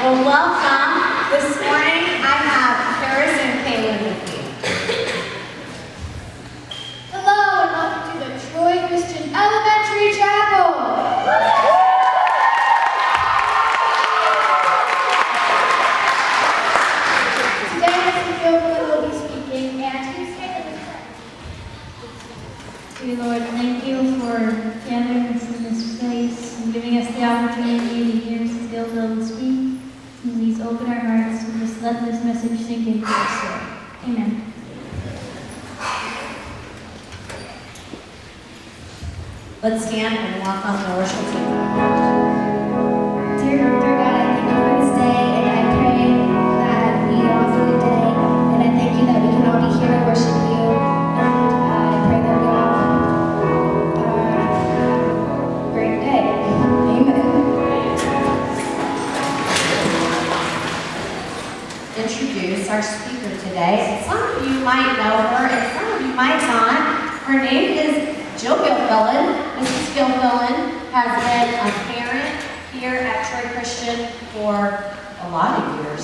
Well, welcome. This morning I have Paris and Kaylin with me. Hello and welcome to the Troy Christian Elementary Chapel. Today Mr. Gilfillin will be speaking and he's here with us. Dear Lord, thank you for gathering us in this place and giving us the opportunity to hear Mrs. Gilfillin speak. Please open our hearts and just let this message sink into us, Lord. Amen. Let's stand and welcome the worship team. Dear God, I thank you for this day and I pray that we all through the day and I thank you that we can all be here to worship you and I pray that we all have a great day. Amen. Introduce our speaker today. Some of you might know her and some of you might not. Her name is Gilfillin. Mrs. Gilfillin has been a parent here at Troy Christian for a lot of years,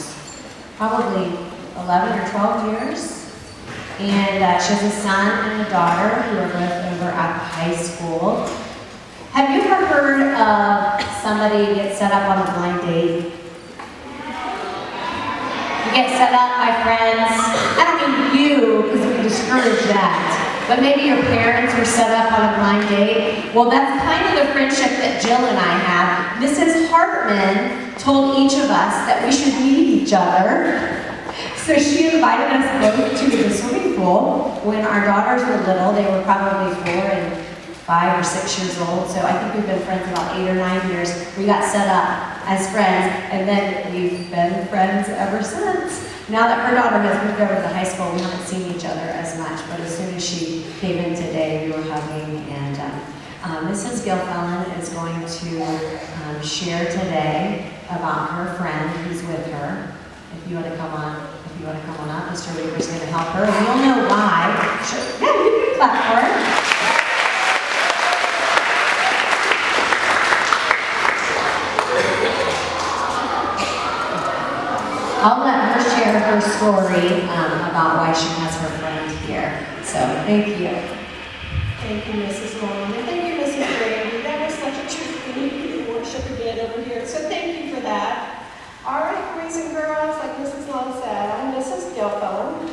probably 11 or 12 years. And she has a son and a daughter who are both over at the high school. Have you ever heard of somebody get set up on a blind date? You get set up by friends. I don't mean you, because we discourage that. But maybe your parents were set up on a blind date. Well, that's kind of the friendship that Jill and I have. Mrs. Hartman told each of us that we should meet each other. So she invited us both to the swimming pool when our daughters were little. They were probably 4 and 5 or 6 years old. So I think we've been friends about 8 or 9 years. We got set up as friends, and then we've been friends ever since. Now that her daughter has moved over to high school, we haven't seen each other as much, but as soon as she came in today, we were hugging, and Mrs. Gilfillin is going to share today about her friend who's with her. If you want to come on up, Mr. Weaver's going to help her, and you'll know why. Sure. Yeah, you can clap for her. I'll let her share her story about why she has her friend here. So, thank you. Thank you, Mrs. Long. And thank you, Mrs. Brady. That was such a treat for me to worship again over here. So thank you for that. All right, boys and girls, like Mrs. Long said, I'm Mrs. Gilfillin.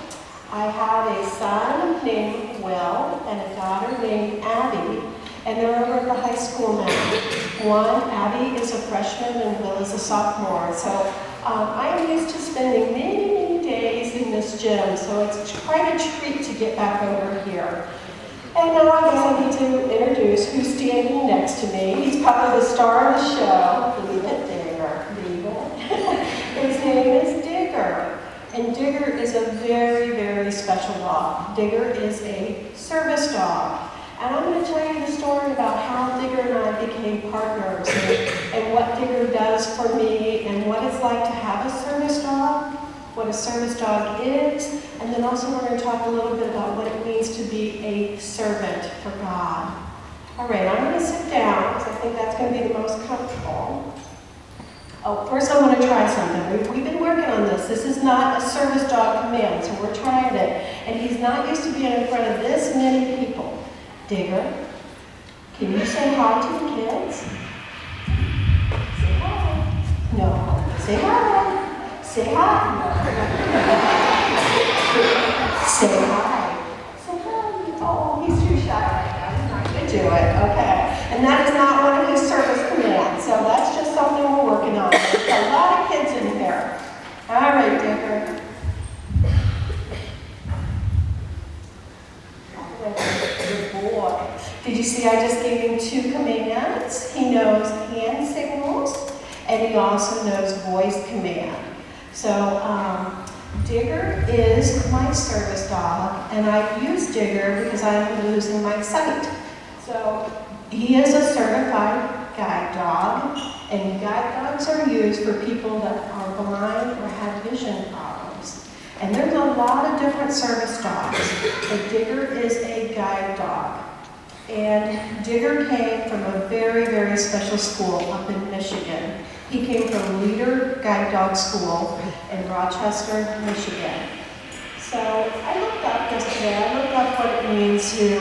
I have a son named Will and a daughter named Abby, and they're over at the high school now. Abby is a freshman and Will is a sophomore. So I am used to spending many, many days in this gym, so it's quite a treat to get back over here. And now I guess I need to introduce who's standing next to me. He's probably the star of the show. Believe it, Digger. Believe it. His name is Digger. And Digger is a very, very special dog. Digger is a service dog. And I'm going to tell you the story about how Digger and I became partners and what Digger does for me and what it's like to have a service dog, what a service dog is, and then also we're going to talk a little bit about what it means to be a servant for God. All right, I'm going to sit down because I think that's going to be the most comfortable. Oh, first I want to try something. We've been working on this. This is not a service dog command, so we're trying it. And he's not used to being in front of this many people. Digger, can you say hi to the kids? Say hi. No. Say hi. Say hi. Say hi. Say hi. Oh, he's too shy right now. He's not going to do it. Okay. And that is not one of his service commands. So that's just something we're working on. There's a lot of kids in here. All right, Digger. Good boy. Did you see I just gave him 2 commands? He knows hand signals and he also knows voice command. So Digger is my service dog and I use Digger because I'm losing my sight. So he is a certified guide dog, and guide dogs are used for people that are blind or have vision problems. And there's a lot of different service dogs, but Digger is a guide dog. And Digger came from a very, very special school up in Michigan. He came from Leader Guide Dog School in Rochester, Michigan. So I looked up yesterday, I looked up what it means to,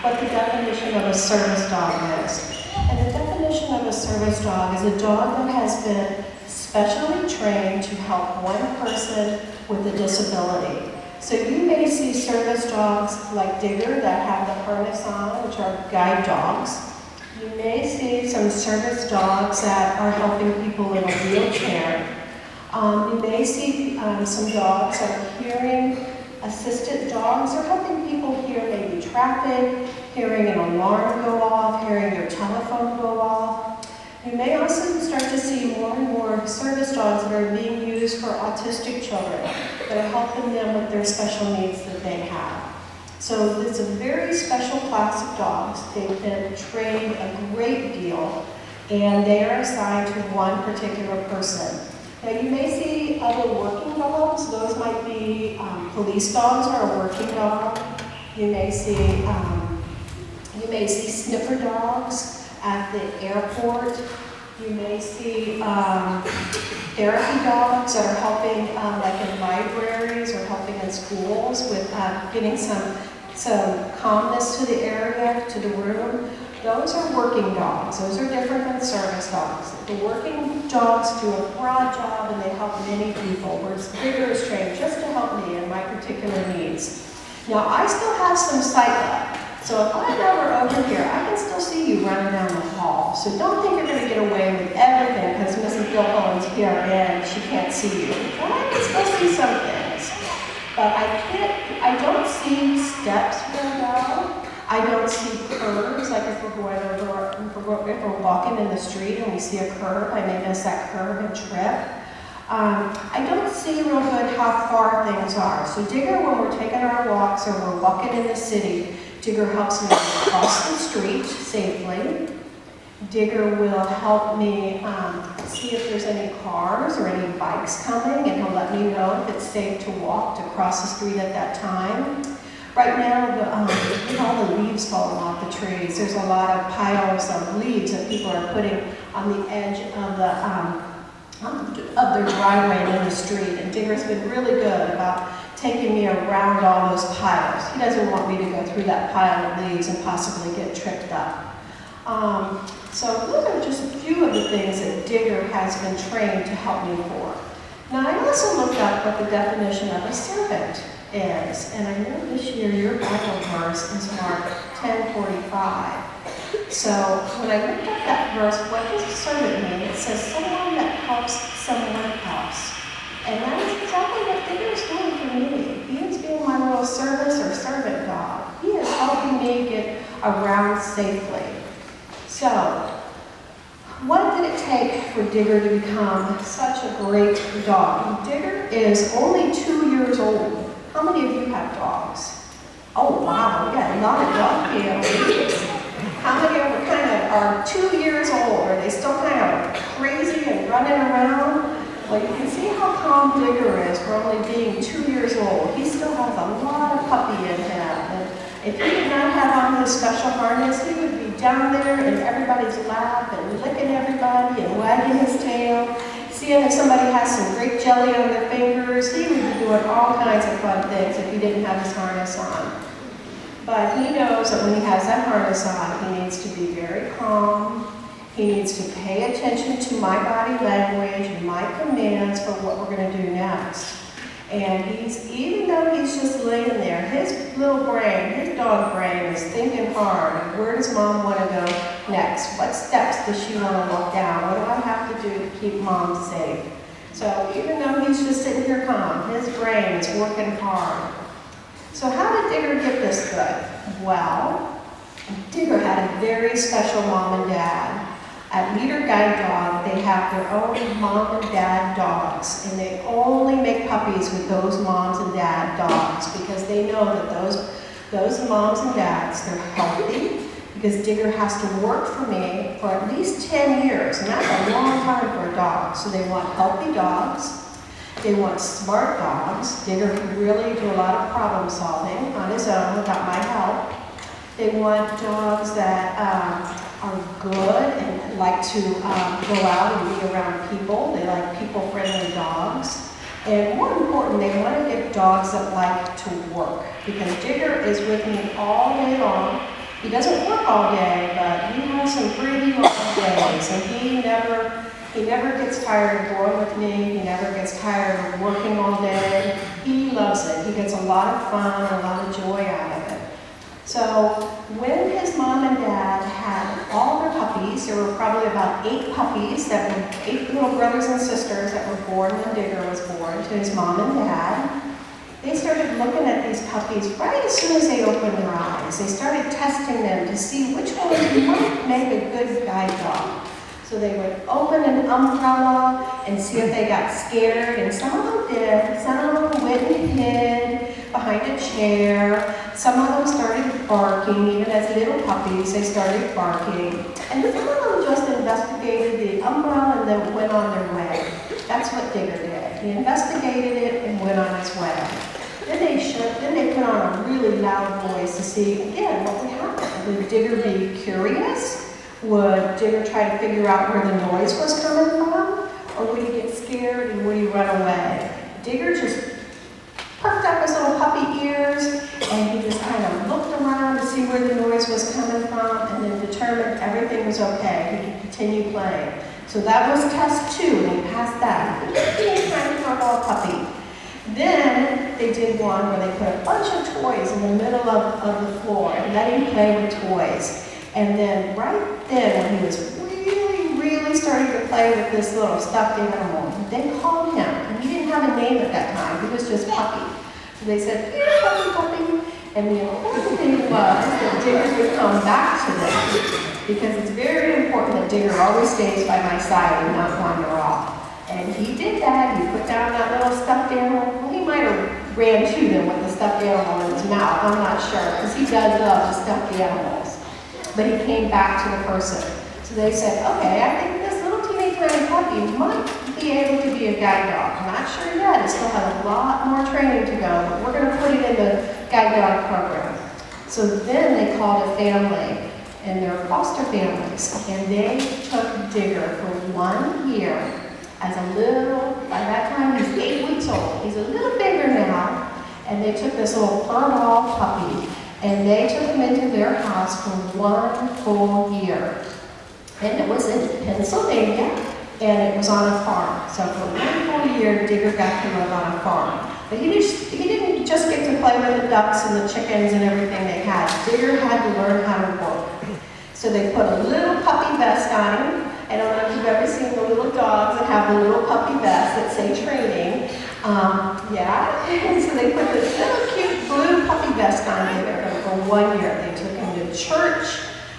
what the definition of a service dog is. And the definition of a service dog is a dog that has been specially trained to help one person with a disability. So you may see service dogs like Digger that have the harness on, which are guide dogs. You may see some service dogs that are helping people in a wheelchair. You may see some dogs that are hearing assistant dogs or helping people hear maybe traffic, hearing an alarm go off, hearing your telephone go off. You may also start to see more and more service dogs that are being used for autistic children that are helping them with their special needs that they have. So it's a very special class of dogs. They've been trained a great deal, and they are assigned to one particular person. Now you may see other working dogs. Those might be police dogs are a working dog. You may see sniffer dogs at the airport. You may see therapy dogs that are helping, like in libraries or helping in schools with getting some calmness to the area, to the room. Those are working dogs. Those are different than service dogs. The working dogs do a broad job and they help many people, whereas Digger is trained just to help me in my particular needs. Now, I still have some sight left. So if I'm ever over here, I can still see you running down the hall. So don't think you're going to get away with everything because Mrs. Gilfillin's here and she can't see you. Well, I can still see some things. But I don't see steps very well. I don't see curves, like if we're walking in the street and we see a curve, I may miss that curve and trip. I don't see real good how far things are. So Digger, when we're taking our walks or we're walking in the city, Digger helps me cross the street safely. Digger will help me see if there's any cars or any bikes coming, and he'll let me know if it's safe to walk to cross the street at that time. Right now, with all the leaves falling off the trees, there's a lot of piles of leaves that people are putting on the edge of their driveway and in the street. And Digger's been really good about taking me around all those piles. He doesn't want me to go through that pile of leaves and possibly get tripped up. So those are just a few of the things that Digger has been trained to help me for. Now, I also looked up what the definition of a servant is, and I know this year your Bible verse is Mark 10:45. So when I looked up that verse, what does a servant mean? It says someone that helps someone else. And that is exactly what Digger is doing for me. He is being my little service or servant dog. He is helping me get around safely. So, what did it take for Digger to become such a great dog? Digger is only 2 years old. How many of you have dogs? Oh wow, we got a lot of dog families. How many of them are 2 years old? Are they still kind of crazy and running around? Well, you can see how calm Digger is for only being 2 years old. He still has a lot of puppy in him. And if he did not have on his special harness, he would be down there in everybody's lap and licking everybody and wagging his tail. Seeing if somebody has some grape jelly on their fingers, he would be doing all kinds of fun things if he didn't have his harness on. But he knows that when he has that harness on, he needs to be very calm. He needs to pay attention to my body language and my commands for what we're going to do next. And even though he's just laying there, his little brain, his dog brain is thinking hard. Where does mom want to go next? What steps does she want to walk down? What do I have to do to keep mom safe? So even though he's just sitting here calm, his brain is working hard. So how did Digger get this good? Well, Digger had a very special mom and dad. At Leader Guide Dog, they have their own mom and dad dogs, and they only make puppies with those moms and dad dogs because they know that those moms and dads, they're healthy, because Digger has to work for me for at least 10 years, and that's a long time for a dog. So they want healthy dogs, they want smart dogs. Digger can really do a lot of problem solving on his own without my help. They want dogs that are good and like to go out and be around people. They like people-friendly dogs. And more important, they want to get dogs that like to work, because Digger is with me all day long. He doesn't work all day, but he has some pretty long days, and he never gets tired of going with me. He never gets tired of working all day. He loves it. He gets a lot of fun and a lot of joy out of it. So when his mom and dad had all their puppies, there were probably about 8 puppies, 8 little brothers and sisters that were born when Digger was born to his mom and dad. They started looking at these puppies right as soon as they opened their eyes. They started testing them to see which ones might make a good guide dog. So they would open an umbrella and see if they got scared, and some of them did. Some of them went and hid behind a chair. Some of them started barking, even as little puppies, they started barking. And some of them just investigated the umbrella and then went on their way. That's what Digger did. He investigated it and went on his way. Then they put on a really loud voice to see, again, what would happen. Would Digger be curious? Would Digger try to figure out where the noise was coming from? Or would he get scared and would he run away? Digger just perked up his little puppy ears and he just kind of looked around to see where the noise was coming from and then determined everything was okay. He could continue playing. So that was test 2, and he passed that. He was trying to throw a puppy. Then they did one where they put a bunch of toys in the middle of the floor and let him play with toys. And then right then, when he was really starting to play with this little stuffed animal, they called him, and he didn't have a name at that time. He was just Puppy. So they said, "Here, Puppy." And the important thing was that Digger would come back to them, because it's very important that Digger always stays by my side and not wander off. And he did that. He put down that little stuffed animal. Well, he might have ran to them with the stuffed animal in his mouth. I'm not sure, because he does love to stuff the animals. But he came back to the person. So they said, okay, I think this little teeny tiny puppy might be able to be a guide dog. I'm not sure yet. It still has a lot more training to go, but we're going to put it in the guide dog program. So then they called a family, and they're foster families, and they took Digger for 1 year as a little, by that time he's 8 weeks old. He's a little bigger now, and they took this little fur ball puppy, and they took him into their house for 1 full year. And it was in Pennsylvania, and it was on a farm. So for 1 full year, Digger got to live on a farm. But he didn't just get to play with the ducks and the chickens and everything they had. Digger had to learn how to work. So they put a little puppy vest on him. I don't know if you've ever seen the little dogs that have the little puppy vest that say training. So they put this little cute blue puppy vest on Digger for 1 year. They took him to church.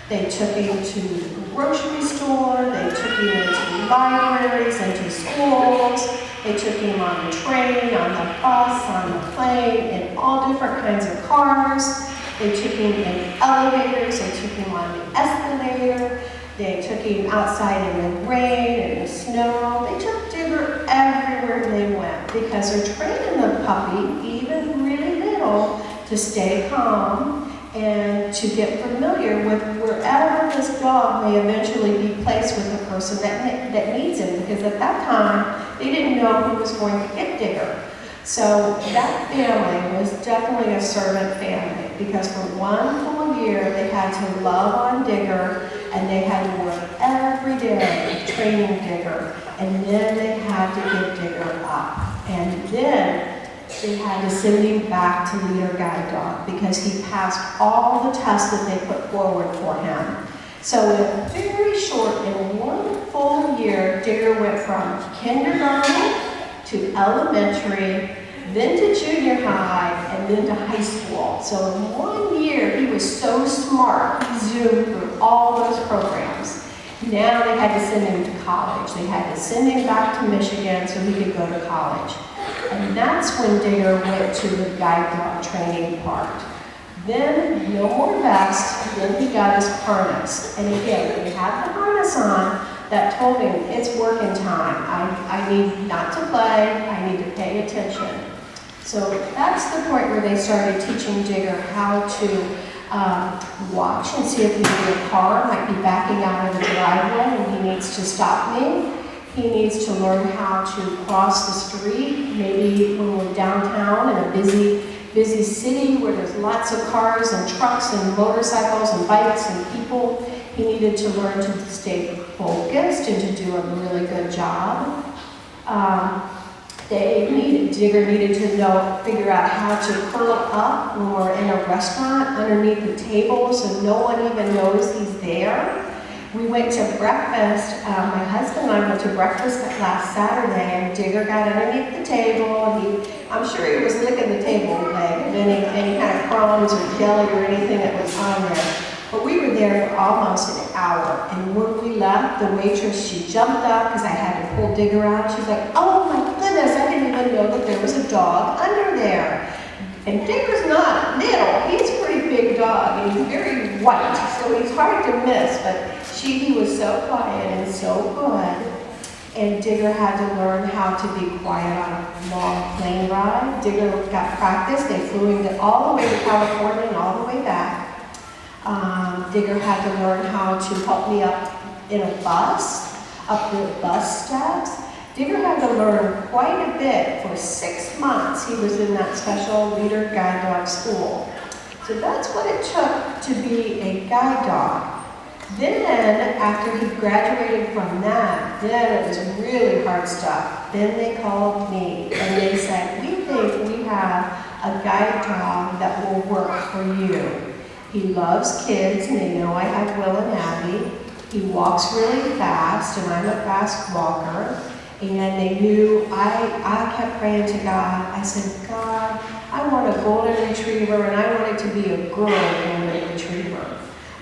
They took him to the grocery store. They took him into libraries, into schools. They took him on the train, on the bus, on the plane, in all different kinds of cars. They took him in elevators. They took him on the escalator. They took him outside in the rain and the snow. They took Digger everywhere they went because they're training the puppy, even really little, to stay calm and to get familiar with wherever this dog may eventually be placed with the person that needs him, because at that time, they didn't know who was going to get Digger. So that family was definitely a servant family, because for 1 full year, they had to love on Digger, and they had to work every day training Digger, and then they had to get Digger up. And then they had to send him back to leader guide dog because he passed all the tests that they put forward for him. So in very short, in 1 full year, Digger went from kindergarten to elementary, then to junior high, and then to high school. So in 1 year, he was so smart, he zoomed through all those programs. Now they had to send him to college. They had to send him back to Michigan so he could go to college. And that's when Digger went to the guide dog training part. Then, no more vest, then he got his harness. And again, when he had the harness on, that told him it's working time. I need not to play, I need to pay attention. So that's the point where they started teaching Digger how to watch and see if maybe a car might be backing out of the driveway and he needs to stop me. He needs to learn how to cross the street, maybe when we're downtown in a busy city where there's lots of cars and trucks and motorcycles and bikes and people. He needed to learn to stay focused and to do a really good job. Digger needed to figure out how to curl up when we're in a restaurant underneath the table so no one even knows he's there. We went to breakfast, my husband and I went to breakfast last Saturday, and Digger got underneath the table, and I'm sure he was licking the table leg of any kind of crumbs or jelly or anything that was on there. But we were there for almost an hour, and when we left, the waitress, she jumped up because I had to pull Digger out. She's like, "Oh my goodness, I didn't even know that there was a dog under there." And Digger's not little, he's a pretty big dog, and he's very white, so he's hard to miss, but he was so quiet and so good. And Digger had to learn how to be quiet on a long plane ride. Digger got practice. They flew him all the way to California and all the way back. Digger had to learn how to help me up in a bus, up the bus steps. Digger had to learn quite a bit. For 6 months, he was in that special leader guide dog school. So that's what it took to be a guide dog. Then, after he graduated from that, then it was really hard stuff. Then they called me and they said, "We think we have a guide dog that will work for you. He loves kids, and they know I have Will and Abby. He walks really fast, and I'm a fast walker." And they knew, I kept praying to God. I said, "God, I want a golden retriever, and I want it to be a girl golden retriever."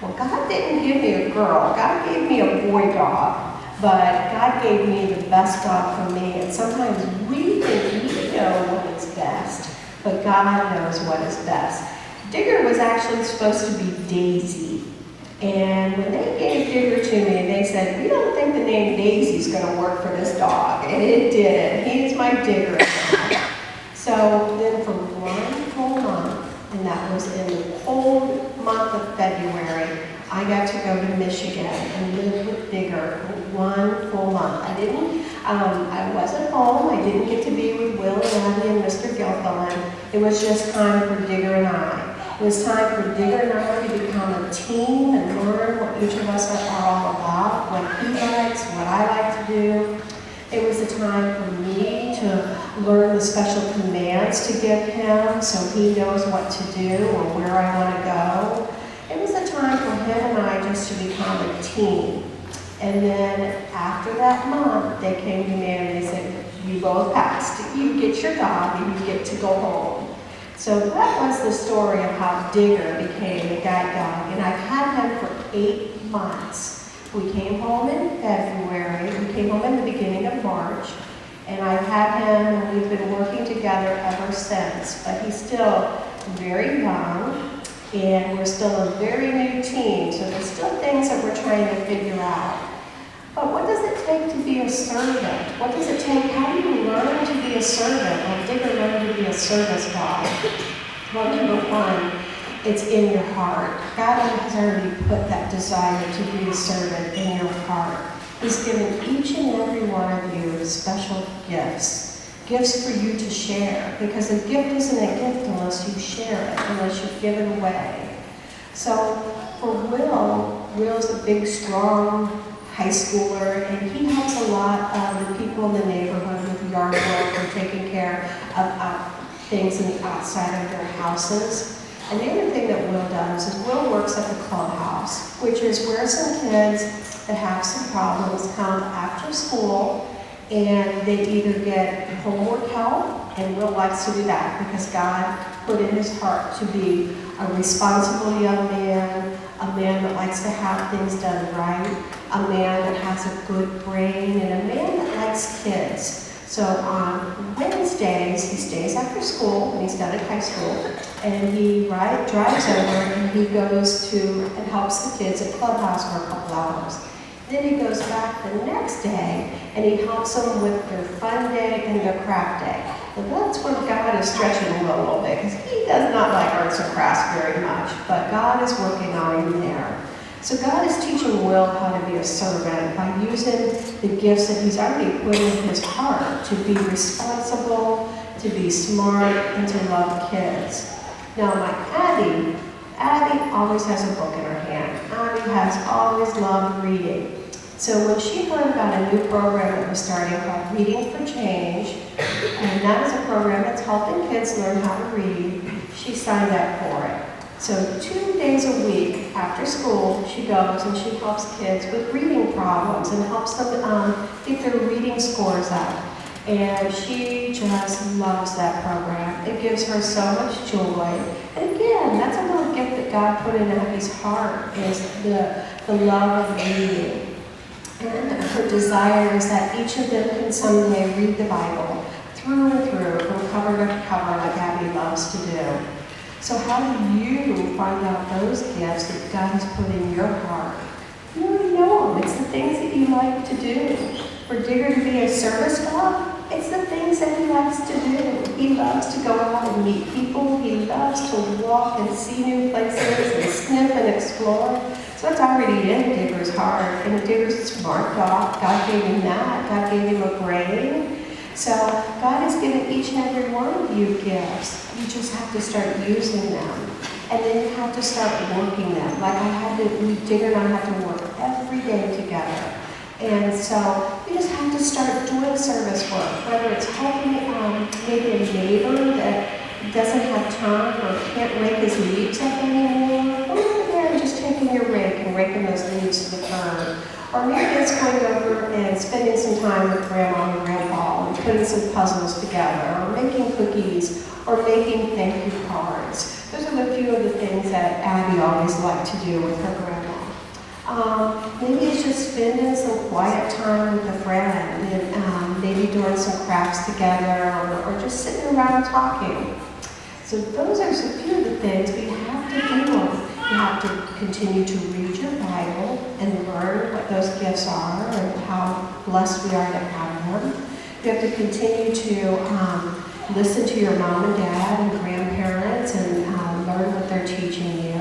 Well, God didn't give me a girl. God gave me a boy dog. But God gave me the best dog for me. And sometimes we think we know what is best, but God knows what is best. Digger was actually supposed to be Daisy. And when they gave Digger to me, they said, "We don't think the name Daisy is going to work for this dog." And it did. He is my Digger. So then for 1 whole month, and that was in the cold month of February, I got to go to Michigan and live with Digger for 1 full month. I wasn't home. I didn't get to be with Will and Abby and Mr. Gilfillin. It was just time for Digger and I. It was time for Digger and I to become a team and learn what each of us are all about, what he likes, what I like to do. It was a time for me to learn the special commands to give him so he knows what to do or where I want to go. It was a time for him and I just to become a team. And then after that month, they came to me and they said, "You both passed. You get your dog and you get to go home." So that was the story of how Digger became a guide dog. And I've had him for 8 months. We came home in February. We came home in the beginning of March. And I've had him, and we've been working together ever since. But he's still very young, and we're still a very new team. So there's still things that we're trying to figure out. But what does it take to be a servant? What does it take? How do you learn to be a servant? Well, Digger learned to be a service dog. Well, number one, it's in your heart. God has already put that desire to be a servant in your heart. He's given each and every one of you special gifts. Gifts for you to share. Because a gift isn't a gift unless you share it, unless you give it away. So for Will's a big, strong high schooler, and he helps a lot of the people in the neighborhood with yard work or taking care of things in the outside of their houses. And the other thing that Will does is Will works at the clubhouse, which is where some kids that have some problems come after school, and they either get homework help, and Will likes to do that because God put in his heart to be a responsible young man, a man that likes to have things done right, a man that has a good brain, and a man that likes kids. So on Wednesdays, he stays after school, when he's done at high school, and he drives over and he goes to and helps the kids at Clubhouse for a couple hours. Then he goes back the next day and he helps them with their fun day and their craft day. And that's where God is stretching him a little bit, because he does not like arts and crafts very much, but God is working on him there. So God is teaching Will how to be a servant by using the gifts that he's already put in his heart to be responsible, to be smart, and to love kids. Now, like Abby always has a book in her hand. Abby has always loved reading. So when she heard about a new program that was starting called Reading for Change, and that is a program that's helping kids learn how to read, she signed up for it. So 2 days a week after school, she goes and she helps kids with reading problems and helps them get their reading scores up. And she just loves that program. It gives her so much joy. And again, that's a little gift that God put in Abby's heart, is the love of reading. And her desire is that each of them can someday read the Bible through and through, from cover to cover, like Abby loves to do. So how do you find out those gifts that God has put in your heart? You already know them. It's the things that you like to do. For Digger to be a service dog, it's the things that he likes to do. He loves to go out and meet people. He loves to walk and see new places and sniff and explore. So it's already in Digger's heart. And Digger's a smart dog. God gave him that. God gave him a brain. So God has given each and every one of you gifts. You just have to start using them. And then you have to start working them. Like Digger and I had to work every day together. And so you just have to start doing service work, whether it's helping maybe a neighbor that doesn't have time or can't rake his leaves up anymore. Go over there and just taking your rake and raking those leaves to the curb. Or maybe it's going over and spending some time with Grandma and Grandpa and putting some puzzles together, or making cookies, or making thank you cards. Those are a few of the things that Abby always liked to do with her grandma. Maybe it's just spending some quiet time with a friend, and maybe doing some crafts together, or just sitting around talking. So those are a few of the things, but you have to do them. You have to continue to read your Bible and learn what those gifts are and how blessed we are to have them. You have to continue to listen to your mom and dad and grandparents and learn what they're teaching you.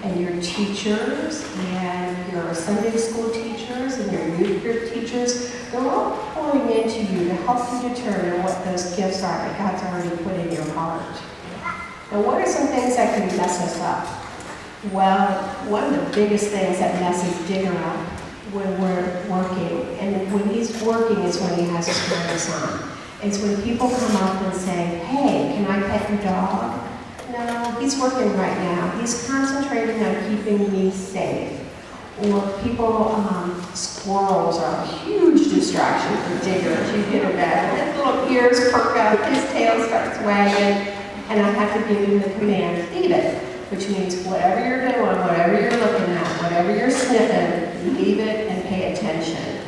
And your teachers and your Sunday school teachers and your youth group teachers, they're all pouring into you to help you determine what those gifts are that God's already put in your heart. Now, what are some things that can mess us up? Well, one of the biggest things that messes Digger up when we're working, and when he's working is when he has his harness on. It's when people come up and say, hey, can I pet your dog? No, he's working right now. He's concentrating on keeping me safe. Or people, squirrels are a huge distraction for Digger as you get him back. His little ears perk up, his tail starts wagging, and I have to give him the command, feed it. Which means whatever you're doing, whatever you're looking at, whatever you're sniffing, leave it and pay attention.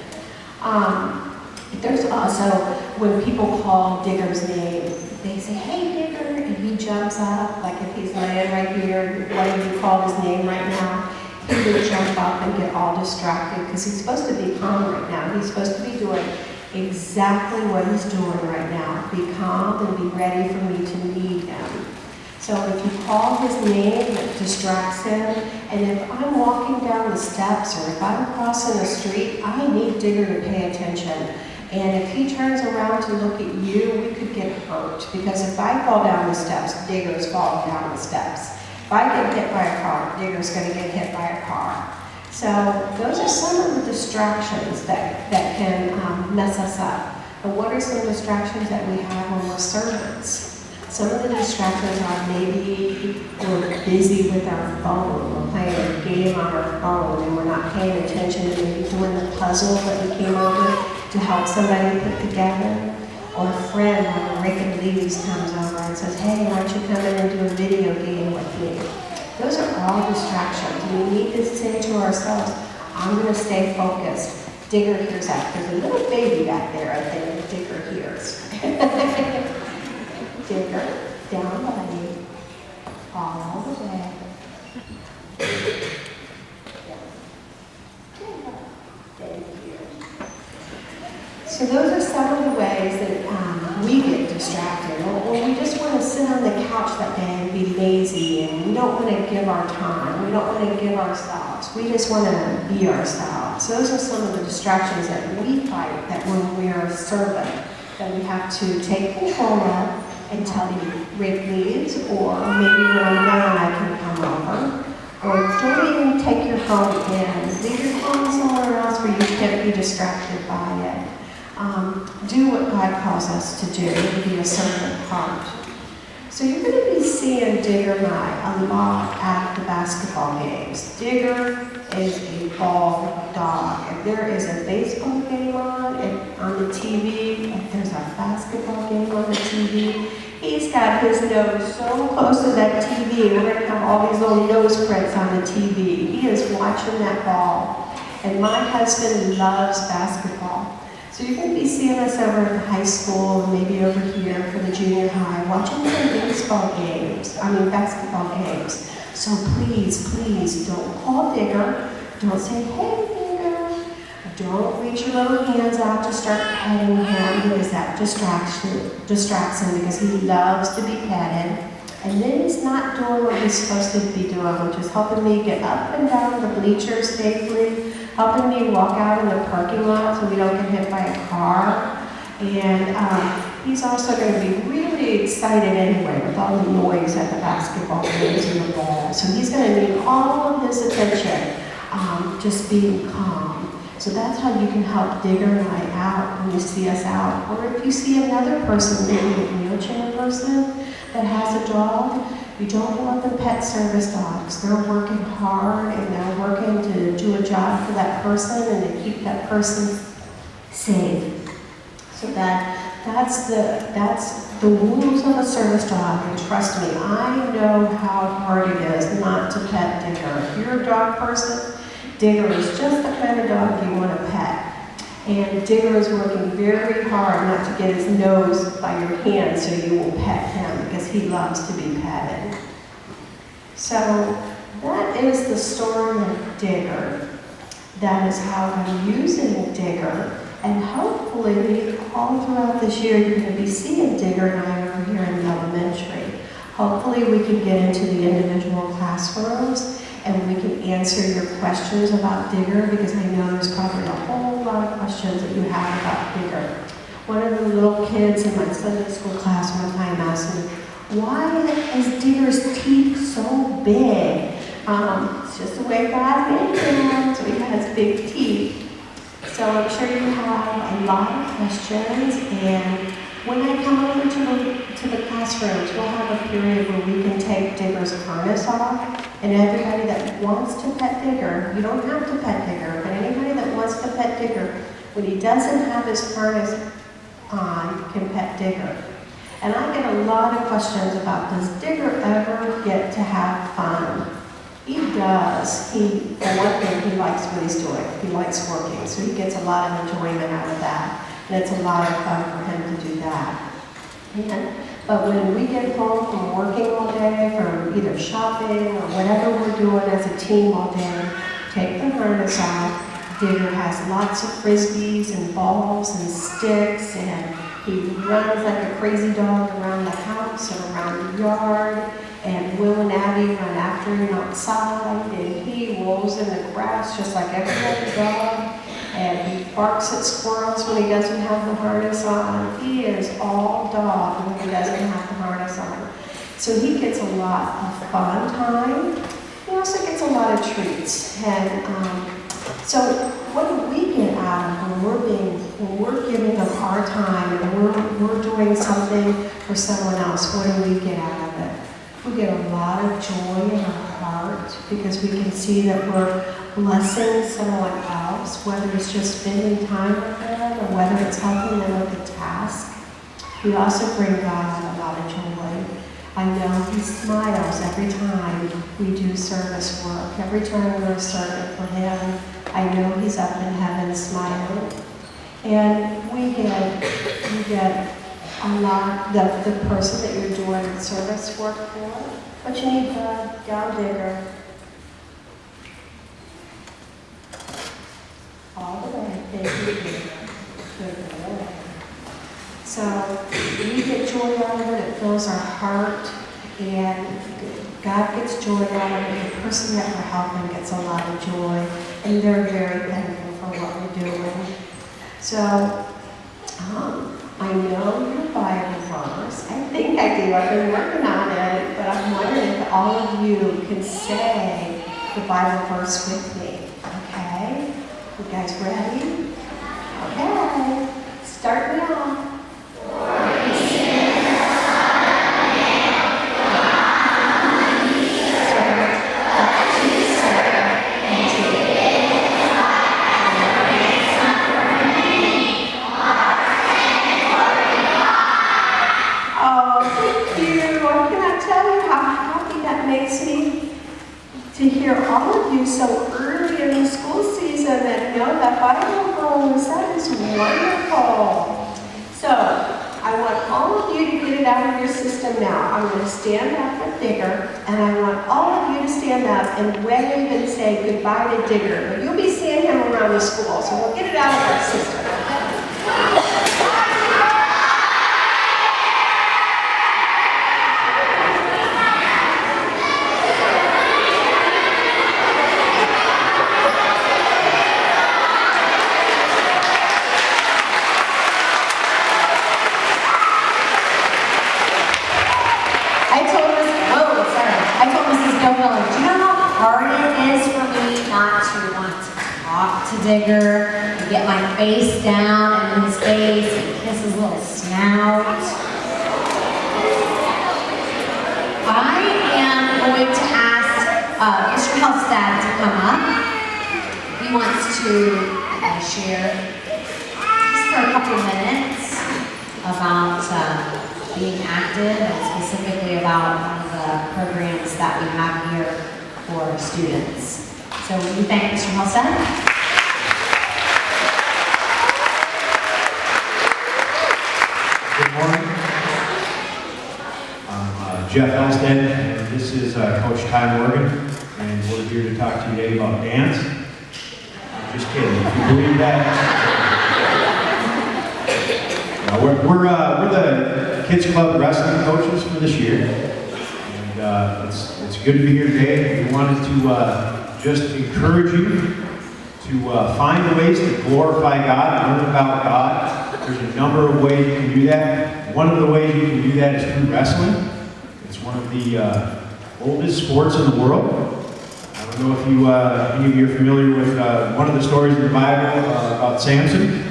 There's also, when people call Digger's name, they say, hey Digger, and he jumps up, like if he's laying right here, whatever you call his name right now, he would jump up and get all distracted because he's supposed to be calm right now. He's supposed to be doing exactly what he's doing right now. Be calm and be ready for me to need him. So if you call his name, it distracts him. And if I'm walking down the steps or if I'm crossing the street, I need Digger to pay attention. And if he turns around to look at you, we could get hurt. Because if I fall down the steps, Digger's falling down the steps. If I get hit by a car, Digger's going to get hit by a car. So those are some of the distractions that can mess us up. But what are some distractions that we have when we're servants? Some of the distractions are maybe we're busy with our phone. We're playing a game on our phone and we're not paying attention to maybe doing the puzzle that we came over to help somebody put together. Or a friend when we're raking leaves comes over and says, hey, why don't you come in and do a video game with me? Those are all distractions. We need to say to ourselves, I'm going to stay focused. Digger hears that. There's a little baby back there, I think, that Digger hears. Digger, down buddy, all the way. Thank you. So those are some of the ways that we get distracted, or we just want to sit on the couch that day and be lazy, and we don't want to give our time, we don't want to give ourselves, we just want to be ourselves. Those are some of the distractions that we fight, that when we are a servant, that we have to take control of until Rick leaves, or maybe when I'm done I can come over. Or don't even take your phone in. Leave your phone somewhere else where you can't be distracted by it. Do what God calls us to do, and be a servant heart. So you're going to be seeing Digger and I a lot at the basketball games. Digger is a ball dog. If there is a baseball game on the TV, if there's a basketball game on the TV, he's got his nose so close to that TV. We're going to have all these little nose prints on the TV. He is watching that ball. And my husband loves basketball. So you're going to be seeing us over in high school, and maybe over here for the junior high, watching some basketball games. So please don't call Digger. Don't say, hey, Digger. Don't reach your little hands out to start petting him, because that distracts him, because he loves to be petted. And then he's not doing what he's supposed to be doing, which is helping me get up and down the bleachers safely, helping me walk out in the parking lot so we don't get hit by a car. And he's also going to be really excited anyway with all the noise at the basketball games and the ball. So he's going to need all of his attention, just being calm. So that's how you can help Digger and I out when you see us out. Or if you see another person, maybe a wheelchair person that has a dog, you don't go up and pet service dogs. They're working hard, and they're working to do a job for that person and to keep that person safe. So that's the rules of a service dog. And trust me, I know how hard it is not to pet Digger. If you're a dog person, Digger is just the kind of dog you want to pet. And Digger is working very hard not to get his nose by your hand so you will pet him, because he loves to be petted. So that is the story of Digger. That is how I'm using Digger. And hopefully, all throughout this year, you're going to be seeing Digger and I over here in the elementary. Hopefully, we can get into the individual classrooms and we can answer your questions about Digger, because I know there's probably a whole lot of questions that you have about Digger. One of the little kids in my Sunday school class one time asked me, why is Digger's teeth so big? It's just the way God made him, so he has big teeth. So I'm sure you have a lot of questions, and when I come over to the classrooms, we'll have a period where we can take Digger's harness off, and everybody that wants to pet Digger, you don't have to pet Digger, but anybody that wants to pet Digger, when he doesn't have his harness on, can pet Digger. And I get a lot of questions about, does Digger ever get to have fun? He does. For one thing, he likes what he's doing. He likes working, so he gets a lot of enjoyment out of that. And it's a lot of fun for him to do that. But when we get home from working all day, from either shopping or whatever we're doing as a team all day, take the harness off. Digger has lots of frisbees and balls and sticks, and he runs like a crazy dog around the house and around the yard. And Will and Abby run after him outside, and he rolls in the grass just like every other dog. And he barks at squirrels when he doesn't have the harness on. He is all dog when he doesn't have the harness on. So he gets a lot of fun time. He also gets a lot of treats. And so what do we get out of when we're giving up our time and we're doing something for someone else? What do we get out of it? We get a lot of joy in our heart, because we can see that we're blessing someone else, whether it's just spending time with them or whether it's helping them with a task. We also bring God a lot of joy. I know He smiles every time we do service work. Every time we're a servant for Him, I know He's up in heaven smiling. And we get a lot, the person that you're doing service work for. What you need, God? Down Digger. All the way. Thank you. Good. So we get joy out of it, it fills our heart, and God gets joy out of it. The person that we're helping gets a lot of joy, and they're very thankful for what we're doing. So, I know your Bible verse. I think I do. I've been working on it, but I'm wondering if all of you can say the Bible verse with me. Okay? You guys ready? Okay. Start me off. Makes me to hear all of you so early in the school season that know that Bible verse. That is wonderful. So I want all of you to get it out of your system now. I'm going to stand up with Digger, and I want all of you to stand up and wave and say goodbye to Digger. But you'll be seeing him around the school, so we'll get it out of our system. Gilfillin, do you know how hard it is for me not to want to talk to Digger and get my face down in his face and kiss his little snout? I am going to ask Mr. Halstead to come up. He wants to share just for a couple minutes about being active and specifically about one of the programs that we have here for students. So will you thank Mr. Halstead? Good morning. I'm Jeff Halstead, and this is Coach Ty Morgan, and we're here to talk to you today about dance. I'm just kidding, if you believe that. We're the Kids Club wrestling coaches for this year, and it's good to be here today. We wanted to just encourage you to find ways to glorify God, learn about God. There's a number of ways you can do that. One of the ways you can do that is through wrestling. It's one of the oldest sports in the world. I don't know if any of you are familiar with one of the stories in the Bible about Samson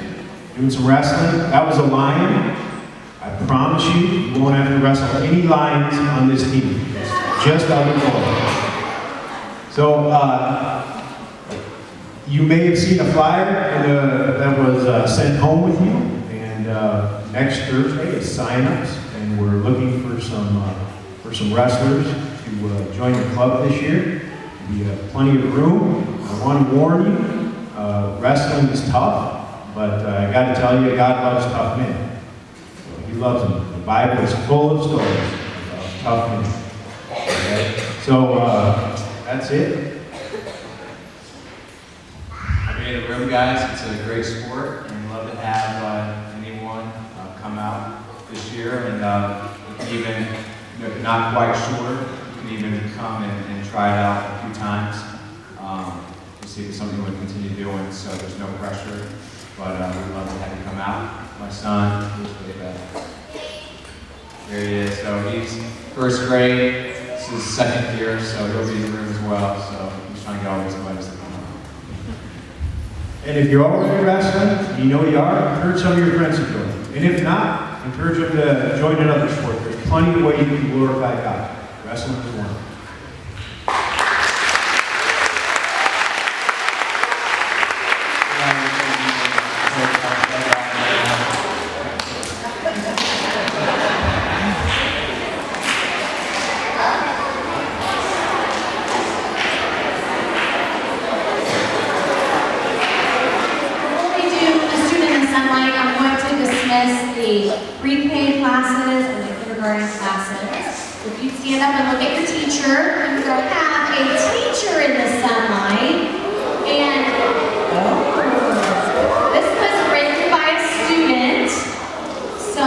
doing some wrestling. That was a lion. I promise you won't have to wrestle any lions on this team. It's just out of the board. So you may have seen a flyer that was sent home with you. And next Thursday is sign-ups, and we're looking for some wrestlers to join the club this year. We have plenty of room. I want to warn you, wrestling is tough. But I got to tell you, God loves tough men. He loves them. The Bible is full of stories of tough men. Okay? So that's it. I made a room, guys. It's a great sport, and we'd love to have anyone come out this year. And you can even, if you're not quite sure, you can even come and try it out a few times to see if it's something we can continue doing. So there's no pressure. But we'd love to have you come out. My son, who's way back. There he is. So he's first grade. This is second year, so he'll be in the room as well. So he's trying to get all his buddies to come out. And if you're already wrestling, you know you are, encourage some of your friends to join. And if not, encourage them to join another sport. There's plenty of ways you can glorify God. Wrestling is one. Pre-K classes and the kindergarten classes. If you stand up and look at your teacher, you're going to have a teacher in the sunlight. And this was written by a student. So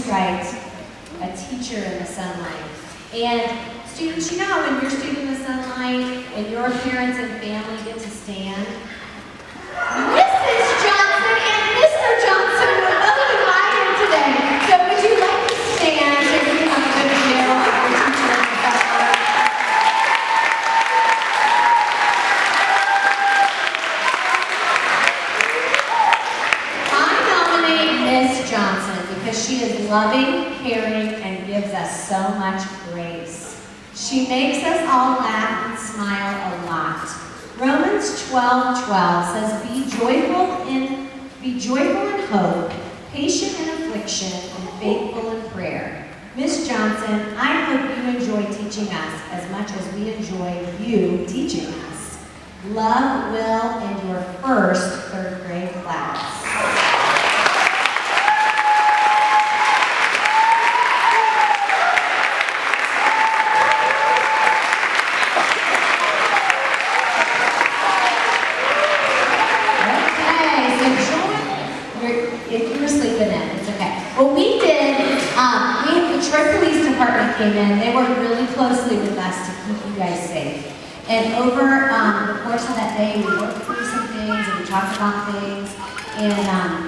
right, a teacher in the sunlight. And students, you know how when you're student in the sunlight and your parents and family get to stand? Mrs. Johnson and Mr. Johnson were both invited today. So would you like to stand so you can have a good view of your teacher in the sunlight? Miss Johnson because she is loving, caring, and gives us so much grace. She makes us all laugh and smile a lot. Romans 12:12 says, Be joyful in hope, patient in affliction, and faithful in prayer. Miss Johnson, I hope you enjoy teaching us as much as we enjoy you teaching us. Love, Will, and your first third grade class. Came in, they worked really closely with us to keep you guys safe. And over the course of that day, we worked through some things and we talked about things. And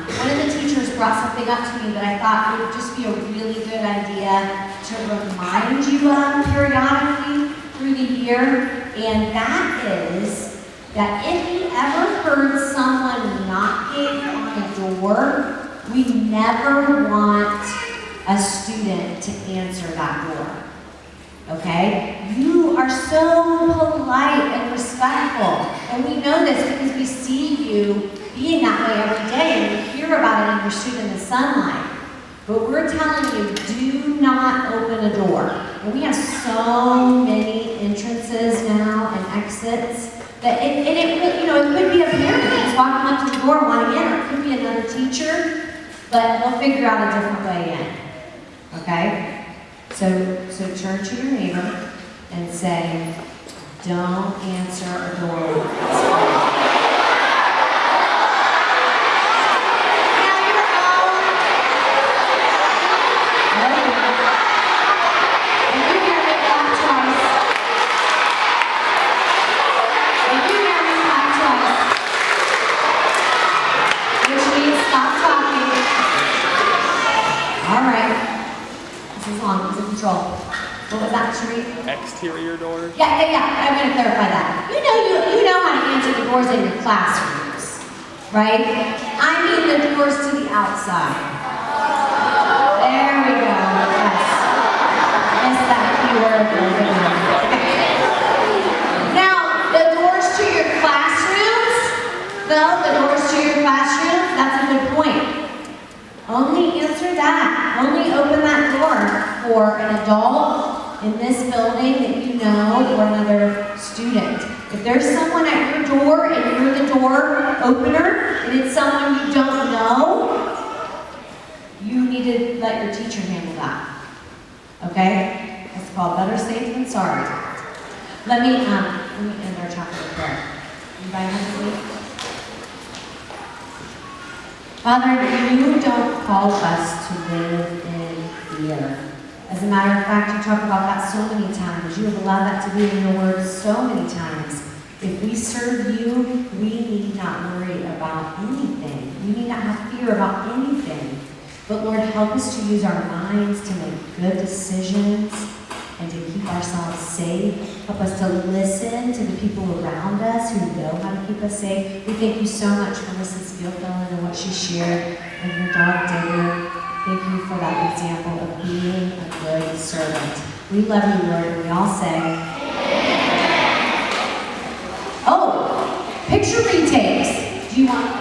one of the teachers brought something up to me that I thought would just be a really good idea to remind you of periodically through the year. And that is that if you ever heard someone knocking on a door, we never want a student to answer that door, okay? You are so polite and respectful, and we know this because we see you being that way every day, and we hear about it in your student in the sunlight. But we're telling you, do not open a door. And we have so many entrances now and exits that it could be a parent that's walking up to the door wanting in, or it could be another teacher, but we'll figure out a different way in. Okay? So turn to your neighbor and say, don't answer a door. What was that, Sheree? Exterior doors? Yeah. I'm going to clarify that. You know how to answer the doors in your classrooms, right? I mean the doors to the outside. There we go. Yes. That's that keyword. Now, the doors to your classrooms, though, the doors to your classrooms, that's a good point. Only answer that. Only open that door for an adult in this building that you know or another student. If there's someone at your door and you're the door opener and it's someone you don't know, you need to let your teacher handle that. Okay? It's called better safe than sorry. Let me end our chapter with prayer. Anybody have to leave? Father, you don't call us to live in fear. As a matter of fact, you talk about that so many times. You have allowed that to be in your word so many times. If we serve you, we need not worry about anything. We need not have fear about anything. But Lord, help us to use our minds to make good decisions and to keep ourselves safe. Help us to listen to the people around us who know how to keep us safe. We thank you so much for Mrs. Gilfillin and what she shared and her dog, Digger. Thank you for that example of being a good servant. We love you, Lord, and we all say, oh, picture retakes. Do you want